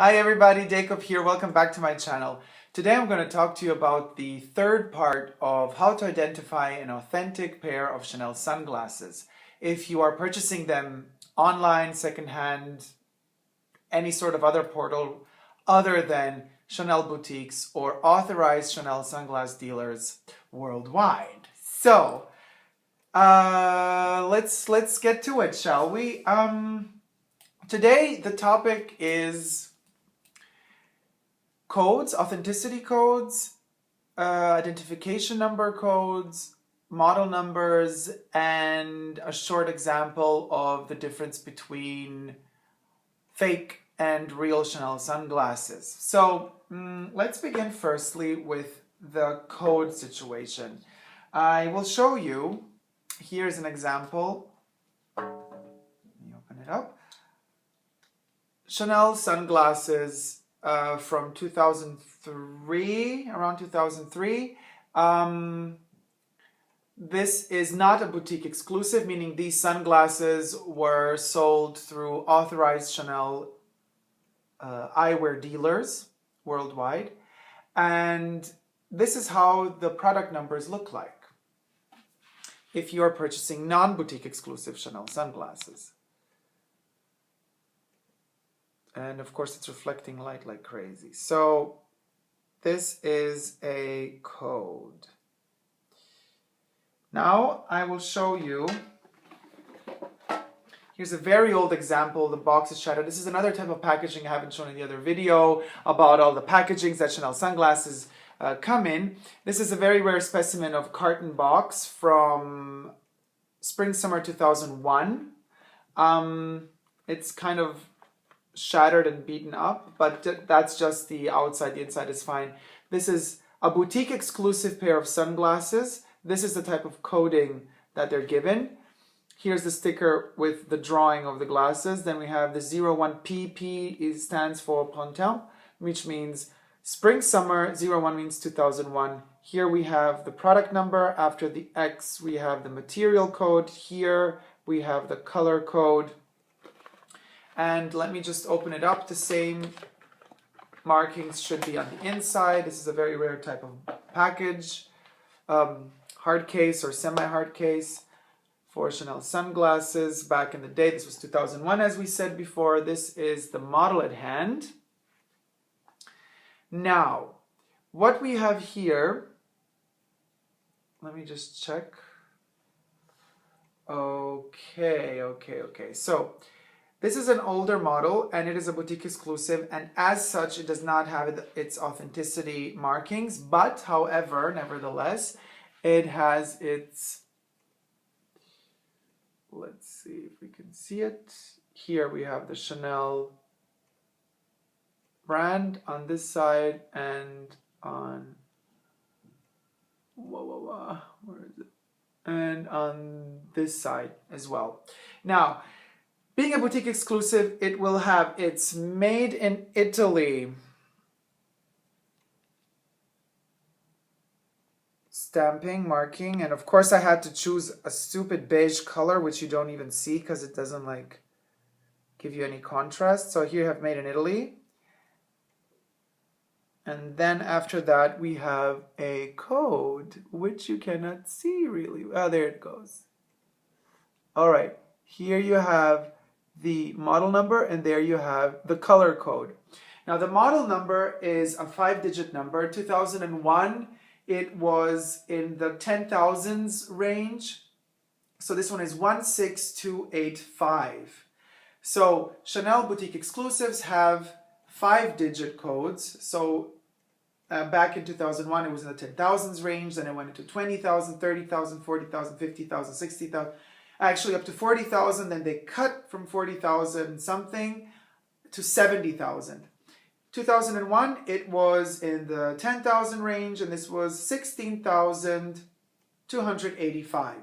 Hi everybody, Dacob here. Welcome back to my channel. Today I'm going to talk to you about the third part of how to identify an authentic pair of Chanel sunglasses. If you are purchasing them online, secondhand, any sort of other portal other than Chanel boutiques or authorized Chanel sunglass dealers worldwide. So, let's get to it, shall we? Today the topic is codes, authenticity codes, identification number codes, model numbers, and a short example of the difference between fake and real Chanel sunglasses. So let's begin firstly with the code situation. I will show you, here's an example. Let me open it up. Chanel sunglasses from 2003, around 2003. This is not a boutique exclusive, meaning these sunglasses were sold through authorized Chanel eyewear dealers worldwide. And this is how the product numbers look like if you're purchasing non-boutique exclusive Chanel sunglasses. And of course it's reflecting light like crazy. So this is a code. Now I will show you, here's a very old example, the box is shattered. This is another type of packaging I haven't shown in the other video about all the packagings that Chanel sunglasses come in. This is a very rare specimen of carton box from spring-summer 2001. It's kind of shattered and beaten up, but that's just the outside. The inside is fine. This is a boutique exclusive pair of sunglasses. This is the type of coding that they're given. Here's the sticker with the drawing of the glasses. Then we have the 01PP, it stands for Printemps, which means spring summer. 01 means 2001. Here we have the product number. After the X we have the material code. Here we have the color code. And let me just open it up. The same markings should be on the inside. This is a very rare type of package. Hard case or semi-hard case for Chanel sunglasses. Back in the day, this was 2001 as we said before. This is the model at hand. Now, what we have here, let me just check. Okay. So, this is an older model and it is a boutique exclusive, and as such it does not have its authenticity markings, but however, nevertheless, it has its, let's see if we can see it. Here we have the Chanel brand on this side and on, where is it? And on this side as well. Now, being a boutique exclusive, it will have its made in Italy stamping, marking, and of course I had to choose a stupid beige color, which you don't even see because it doesn't like give you any contrast. So here you have made in Italy. And then after that we have a code, which you cannot see really. Oh, there it goes. All right, here you have the model number, and there you have the color code. Now the model number is a 5-digit number. 2001, it was in the 10,000s range. So this one is 16285. So Chanel boutique exclusives have 5-digit codes. So back in 2001, it was in the 10,000s range. Then it went into 20,000, 30,000, 40,000, 50,000, 60,000. Actually up to 40,000, then they cut from 40,000 something to 70,000. 2001, it was in the 10,000 range, and this was 16,285.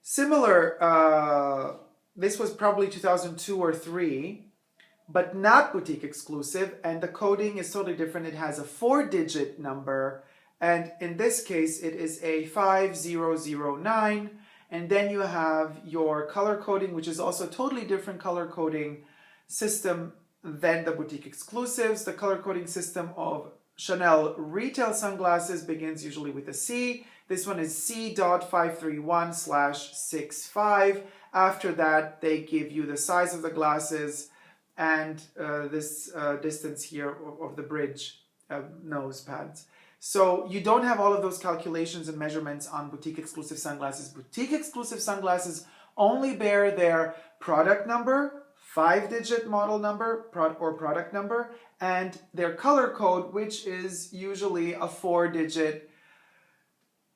Similar, this was probably 2002 or 3, but not boutique exclusive, and the coding is totally different. It has a 4-digit number, and in this case, it is a 5009. And then you have your color coding, which is also totally different color coding. system than the boutique exclusives. The color coding system of Chanel retail sunglasses begins usually with a C. This one is C.531/65. After that, they give you the size of the glasses and this distance here of the bridge nose pads. So you don't have all of those calculations and measurements on boutique exclusive sunglasses. Boutique exclusive sunglasses only bear their product number, 5-digit model number or product number, and their color code, which is usually a 4-digit,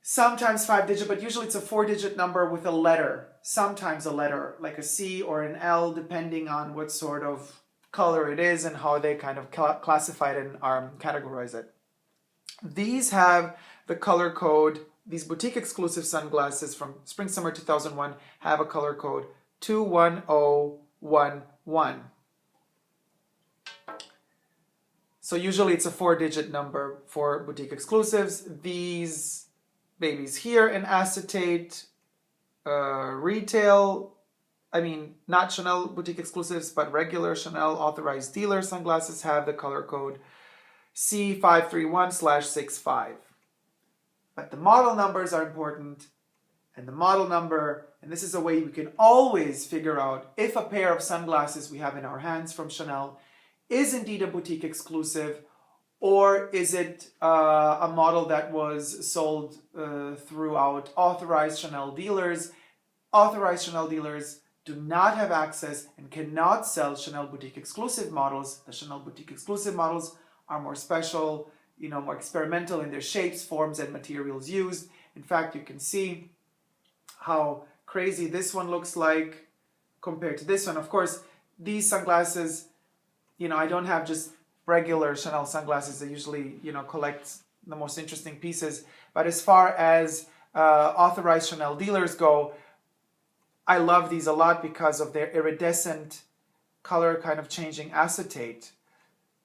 sometimes 5-digit, but usually it's a 4-digit number with a letter, sometimes a letter like a C or an L, depending on what sort of color it is and how they kind of classify it and categorize it. These have the color code, these boutique exclusive sunglasses from Spring Summer 2001 have a color code 21011. So usually it's a 4-digit number for boutique exclusives. These babies here in acetate retail, not Chanel boutique exclusives, but regular Chanel authorized dealer sunglasses have the color code C531/65. But the model numbers are important, and the model number, and this is a way we can always figure out if a pair of sunglasses we have in our hands from Chanel is indeed a boutique exclusive, or is it a model that was sold throughout authorized Chanel dealers. Authorized Chanel dealers do not have access and cannot sell Chanel boutique exclusive models. The Chanel boutique exclusive models are more special, more experimental in their shapes, forms, and materials used. In fact, you can see how crazy this one looks like compared to this one. Of course, these sunglasses, I don't have just regular Chanel sunglasses. I usually, collect the most interesting pieces. But as far as authorized Chanel dealers go, I love these a lot because of their iridescent color kind of changing acetate.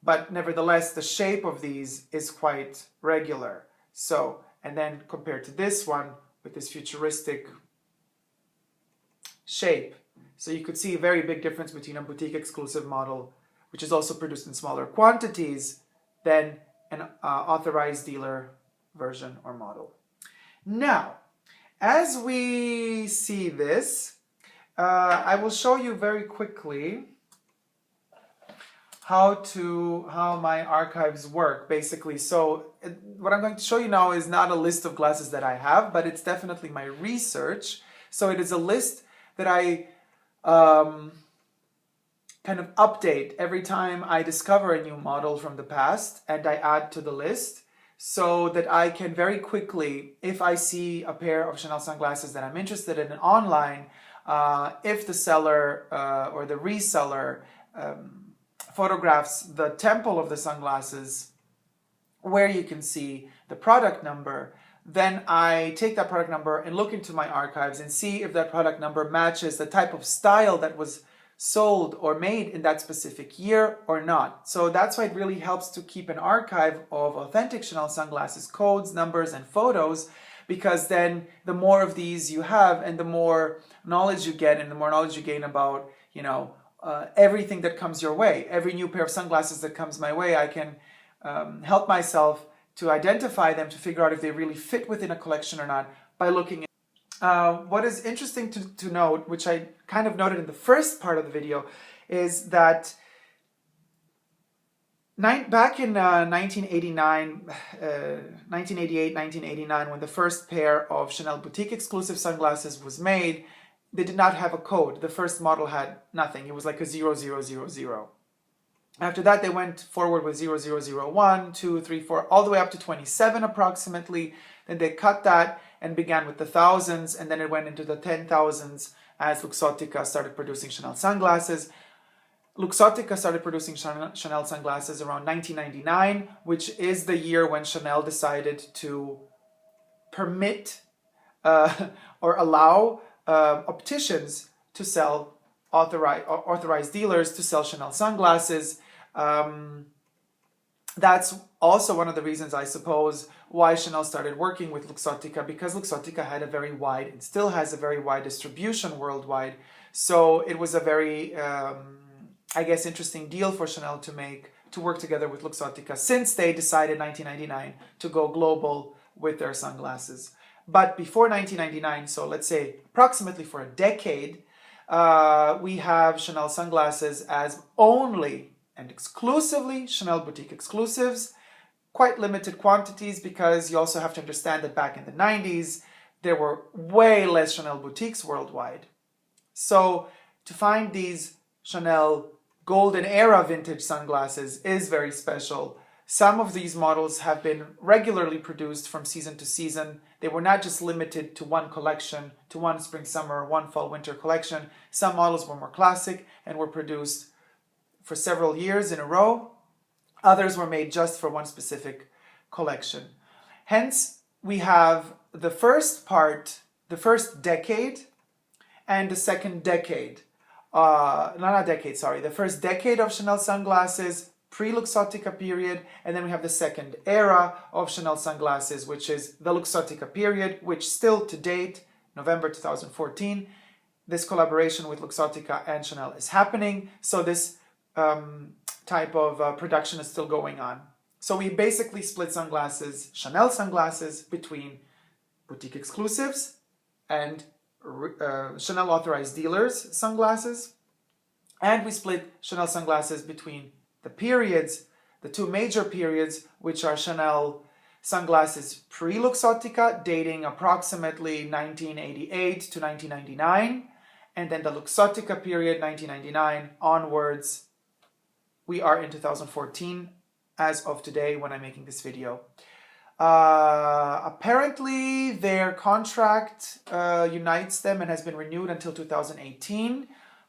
But nevertheless, the shape of these is quite regular. So, and then compared to this one with this futuristic shape. So you could see a very big difference between a boutique exclusive model, which is also produced in smaller quantities, than an authorized dealer version or model. Now, as we see this, I will show you very quickly how my archives work, basically. So what I'm going to show you now is not a list of glasses that I have, but it's definitely my research. So it is a list that I kind of update every time I discover a new model from the past, and I add to the list so that I can very quickly, if I see a pair of Chanel sunglasses that I'm interested in online, if the seller or the reseller photographs the temple of the sunglasses where you can see the product number, then I take that product number and look into my archives and see if that product number matches the type of style that was sold or made in that specific year or not. So that's why it really helps to keep an archive of authentic Chanel sunglasses codes, numbers, and photos, because then the more of these you have and the more knowledge you get and the more knowledge you gain about, everything that comes your way. Every new pair of sunglasses that comes my way, I can help myself to identify them, to figure out if they really fit within a collection or not by looking at what is interesting to note, which I kind of noted in the first part of the video, is that back in 1988, 1989, when the first pair of Chanel boutique exclusive sunglasses was made, they did not have a code. The first model had nothing. It was like a 0000. After that, they went forward with 0001, 2, 3, 4, all the way up to 27 approximately. Then they cut that and began with the thousands, and then it went into the 10,000s as Luxottica started producing Chanel sunglasses. Luxottica started producing Chanel sunglasses around 1999, which is the year when Chanel decided to permit or allow opticians to sell, authorized dealers to sell Chanel sunglasses. That's also one of the reasons, I suppose, why Chanel started working with Luxottica, because Luxottica had a very wide, and still has a very wide distribution worldwide. So it was a very I guess, interesting deal for Chanel to work together with Luxottica, since they decided in 1999 to go global with their sunglasses. But before 1999, so let's say approximately for a decade, we have Chanel sunglasses as only and exclusively Chanel boutique exclusives. Quite limited quantities, because you also have to understand that back in the 90s, there were way less Chanel boutiques worldwide. So to find these Chanel golden era vintage sunglasses is very special. Some of these models have been regularly produced from season to season. They were not just limited to one collection, to one spring summer, one fall winter collection. Some models were more classic and were produced for several years in a row. Others were made just for one specific collection. Hence, we have the first part, the first decade, and the second decade. The first decade of Chanel sunglasses, pre-Luxottica period, and then we have the second era of Chanel sunglasses, which is the Luxottica period, which still to date, November 2014, this collaboration with Luxottica and Chanel is happening. So this type of production is still going on. So we basically split sunglasses, Chanel sunglasses, between boutique exclusives and Chanel authorized dealers sunglasses. And we split Chanel sunglasses between the periods, the two major periods, which are Chanel sunglasses pre-Luxottica, dating approximately 1988 to 1999, and then the Luxottica period, 1999 onwards. We are in 2014 as of today when I'm making this video. Apparently their contract unites them and has been renewed until 2018,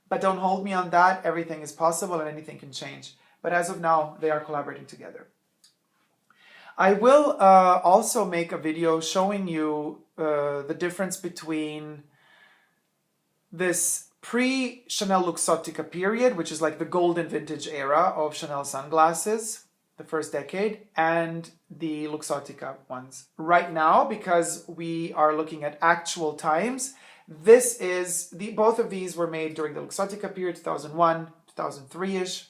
but don't hold me on that. Everything is possible and anything can change. But as of now, they are collaborating together. I will also make a video showing you the difference between this pre-Chanel Luxottica period, which is like the golden vintage era of Chanel sunglasses, the first decade, and the Luxottica ones. Right now, because we are looking at actual times, this is, both of these were made during the Luxottica period, 2001, 2003-ish,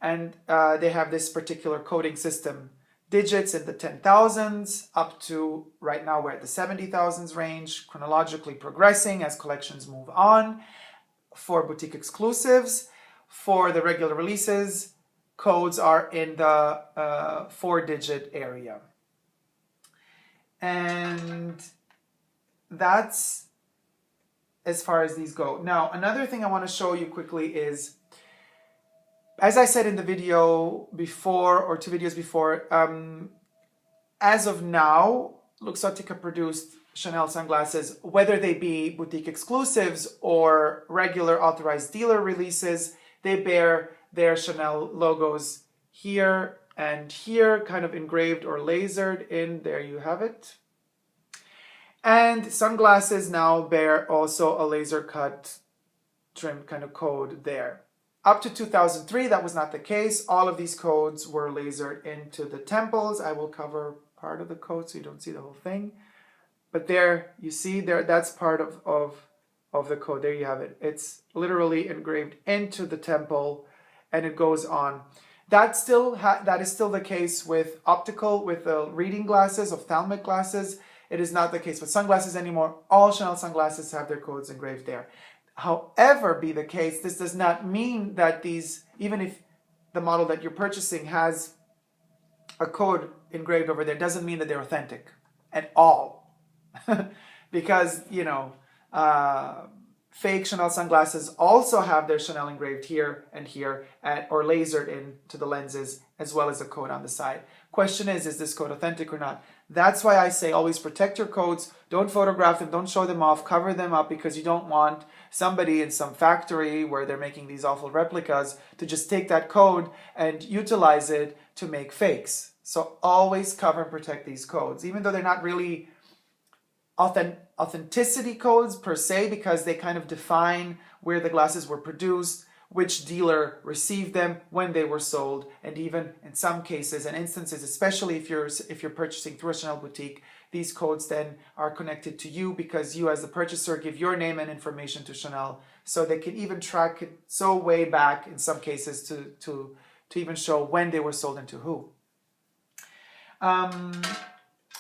and they have this particular coding system, digits in the 10,000s up to, right now we're at the 70,000s range, chronologically progressing as collections move on. For boutique exclusives, for the regular releases, codes are in the 4-digit area. And that's as far as these go. Now, another thing I want to show you quickly is, as I said in the video before, or 2 videos before, as of now, Luxottica produced Chanel sunglasses, whether they be boutique exclusives or regular authorized dealer releases, they bear their Chanel logos here and here, kind of engraved or lasered in. There you have it. And sunglasses now bear also a laser cut trim kind of code there. Up to 2003, that was not the case. All of these codes were lasered into the temples. I will cover part of the code so you don't see the whole thing. But there, you see, there, that's part of the code. There you have it. It's literally engraved into the temple, and it goes on. That is still the case with optical, with the reading glasses, ophthalmic glasses. It is not the case with sunglasses anymore. All Chanel sunglasses have their codes engraved there. However be the case, this does not mean that these, even if the model that you're purchasing has a code engraved over there, doesn't mean that they're authentic at all. Because, you know, fake Chanel sunglasses also have their Chanel engraved here and here, or lasered into the lenses, as well as a code on the side. Question is this code authentic or not? That's why I say always protect your codes. Don't photograph them, don't show them off, cover them up, because you don't want somebody in some factory where they're making these awful replicas to just take that code and utilize it to make fakes. So always cover and protect these codes, even though they're not really authenticity codes per se, because they kind of define where the glasses were produced, which dealer received them, when they were sold, and even in some cases and instances, especially if you're purchasing through a Chanel boutique, these codes then are connected to you, because you as the purchaser give your name and information to Chanel, so they can even track it so way back in some cases to even show when they were sold and to who.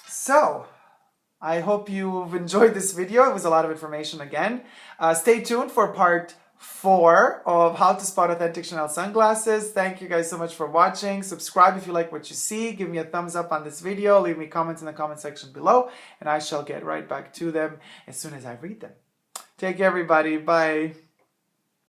So I hope you've enjoyed this video. It was a lot of information again. Stay tuned for part 4 of how to spot authentic Chanel sunglasses. Thank you guys so much for watching. Subscribe if you like what you see. Give me a thumbs up on this video. Leave me comments in the comment section below, and I shall get right back to them as soon as I read them. Take care, everybody. Bye.